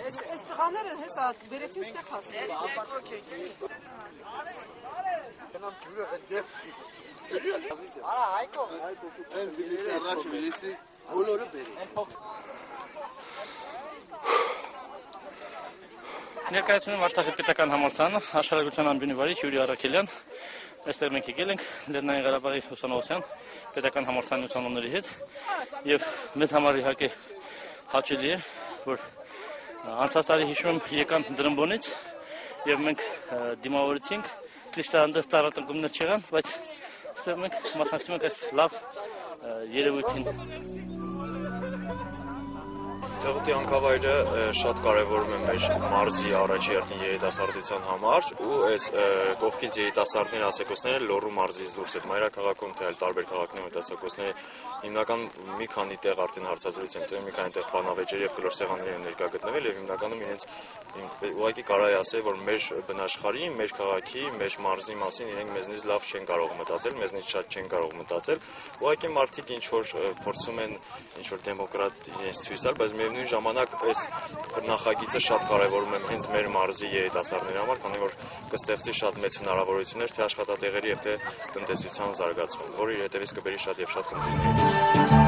Այս տղաները հեսա բերեցին ստեղ հասել։ Արա Հայկո։ Այն բիլիսի առաջ բիլիսի բոլորը բերի։ Ներկայացնում Արցախի պետական համալսարանը աշխարհագրության ամբիոնի վարիչ Յուրի Արաքելյան։ Այստեղ մենք եկել ենք Լեռնային Ղարաբաղի ուսանողության պետական համալսարանի ուսանողների հետ եւ մեզ համար իհարկե հաճելի է, որ անցած տարի հիշում եմ եկան Դրամբոնից եւ մենք դիմավորեցինք, ճիշտ հանդես ծառատնկումներ չեղան, բայց այստեղ մենք մասնակցում ենք այս լավ երևույթին։ Թեղուտի հանքավայրը շատ կարևորում է մեր մարզի առաջի հերթին երիտասարդության համար ու այս կողքից երիտասարդներ ասեկոսները Լոռու մարզից դուրս այդ մայրաքաղաքում թե այլ տարբեր քաղաքներում ասեկոսները հիմնական մի քանի տեղ արդեն հարցազրույց են տվել, մի քանի տեղ բանավեճեր եւ կլոր սեղաններ են ներկա գտնվել եւ հիմնականում իրենց ուղղակի կարելի ասել որ մեր բնաշխարհի, մեր քաղաքի, մեր մարզի մասին իրենք մեզնից լավ չեն կարող մտածել, մեզնից շատ չեն կարող մտածել։ Ուղղակի մարդիկ ինչ որ փորձում են ինչ որ դեմոկրատ իրենց ցույց տալ, բայց միևնույն ժամանակ այս նախագիծը շատ կարևորում եմ հենց մեր մարզի երիտասարդների համար, քանի որ կստեղծի շատ մեծ հնարավորություններ թե աշխատատեղերի եւ թե տնտեսության զարգացման, որը իր հետևից կբերի շատ եւ շատ խնդիրներ։